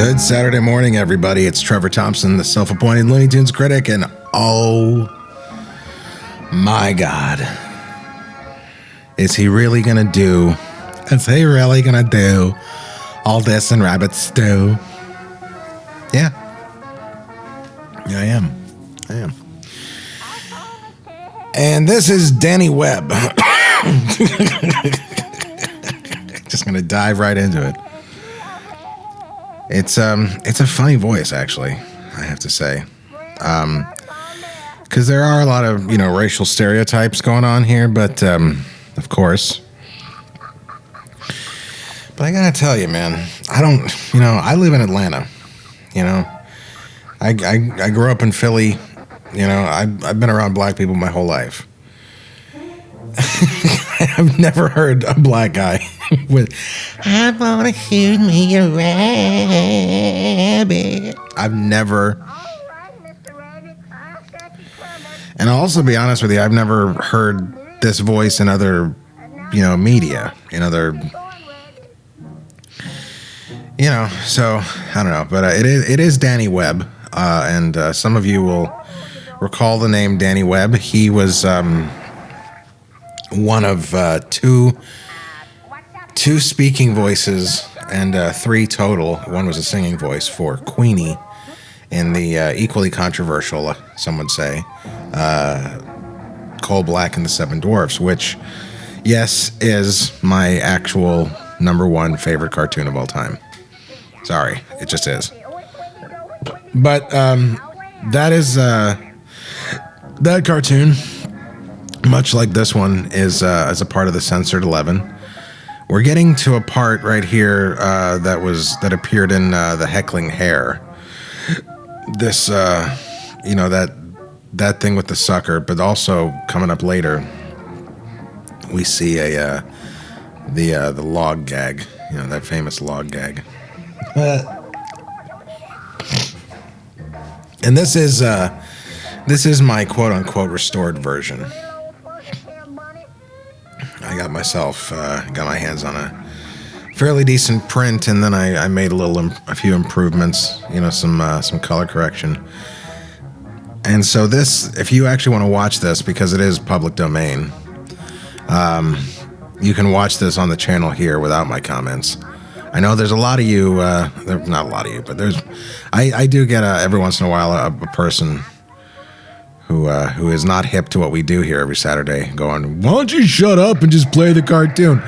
Good Saturday morning, everybody. It's Trevor Thompson, the self-appointed Looney Tunes Critic, and oh my God, is he really gonna do all this in rabbit stew? Yeah, I am. And this is Danny Webb. Just gonna dive right into it. It's a funny voice, actually, I have to say, because there are a lot of racial stereotypes going on here, but of course. But I gotta tell you, man, I live in Atlanta. I grew up in Philly. I've been around black people my whole life. I've never heard a black guy with, I wanna shoot me a rabbit. I've never. And I'll also be honest with you, I've never heard this voice in other, media, in other, so I don't know, but it is Danny Webb, and some of you will recall the name Danny Webb. He was one of two speaking voices and three total. One was a singing voice for Queenie in the equally controversial, some would say, Coal Black and the Seven Dwarfs, which, yes, is my actual number one favorite cartoon of all time. Sorry, it just is. But that is that cartoon, much like this one, is as a part of the Censored 11. We're getting to a part right here that appeared in the Heckling Hare. This, that thing with the sucker, but also coming up later, we see the log gag. That famous log gag. And this is my quote unquote restored version. I got my hands on a fairly decent print, and then I made a few improvements, some color correction. And so this, if you actually want to watch this, because it is public domain, you can watch this on the channel here without my comments. I know there's a lot of you, not a lot of you, but I do get every once in a while a person who is not hip to what we do here every Saturday, going, why don't you shut up and just play the cartoon?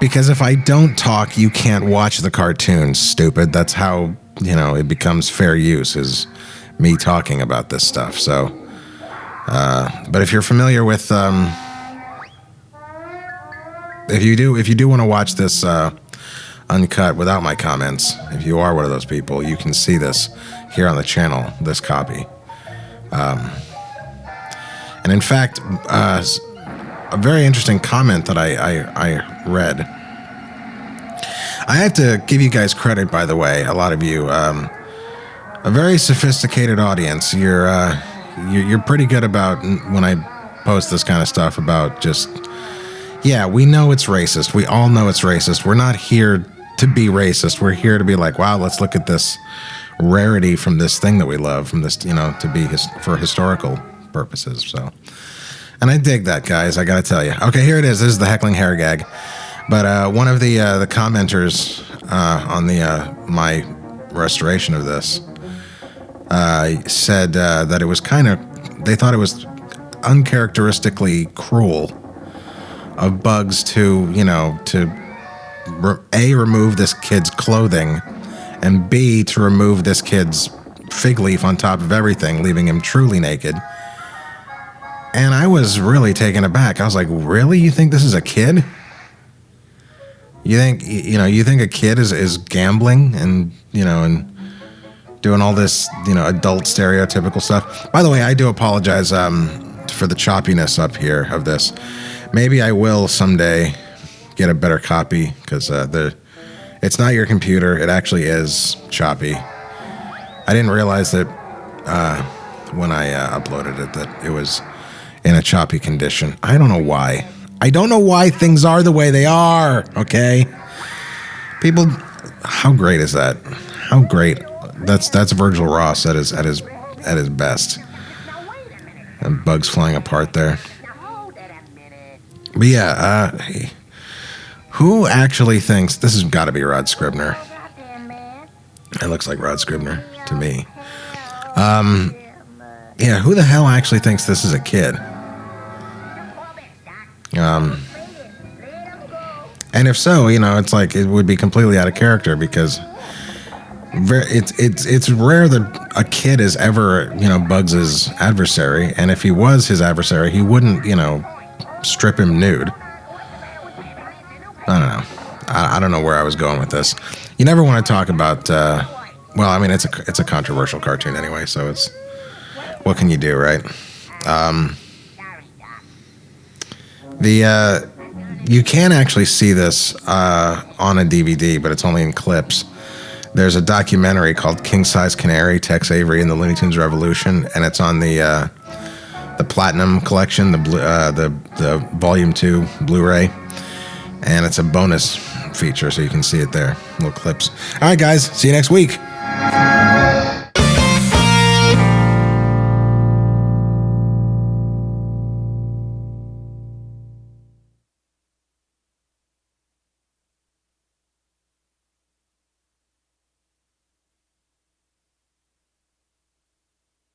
Because if I don't talk, you can't watch the cartoon, stupid. That's how, it becomes fair use, is me talking about this stuff. So, but if you're familiar with, if you do want to watch this uncut without my comments, if you are one of those people, you can see this here on the channel, this copy. And in fact, a very interesting comment that I read. I have to give you guys credit, by the way, a lot of you. A very sophisticated audience. You're pretty good about, when I post this kind of stuff, about just, yeah, we know it's racist. We all know it's racist. We're not here to be racist. We're here to be like, wow, let's look at this rarity from this thing that we love, from this, to be for historical purposes. So, and I dig that, guys, I gotta tell you. Okay, here it is. This is the Heckling Hare gag. But one of the commenters on my restoration of this said that it was they thought it was uncharacteristically cruel of Bugs to remove this kid's clothing, and B, to remove this kid's fig leaf on top of everything, leaving him truly naked. And I was really taken aback. I was like, really? You think this is a kid? You think a kid is gambling and doing all this, adult stereotypical stuff? By the way, I do apologize for the choppiness up here of this. Maybe I will someday get a better copy, because it's not your computer. It actually is choppy. I didn't realize that when I uploaded it, that it was in a choppy condition. I don't know why. I don't know why things are the way they are, okay? People, how great is that? how great. That's Virgil Ross at his best. And Bugs flying apart there. But yeah, who actually thinks this has got to be Rod Scribner? It looks like Rod Scribner to me. Yeah, who the hell actually thinks this is a kid? And if so, it's like it would be completely out of character because it's rare that a kid is ever, Bugs's adversary. And if he was his adversary, he wouldn't, strip him nude. I don't know. I don't know where I was going with this. You never want to talk about, it's a controversial cartoon anyway, so it's, what can you do, right? You can actually see this on a DVD, but it's only in clips. There's a documentary called King Size Canary, Tex Avery and the Looney Tunes Revolution, and it's on the Platinum Collection, the Volume 2 Blu-ray, and it's a bonus feature, so you can see it there. Little clips. All right, guys. See you next week.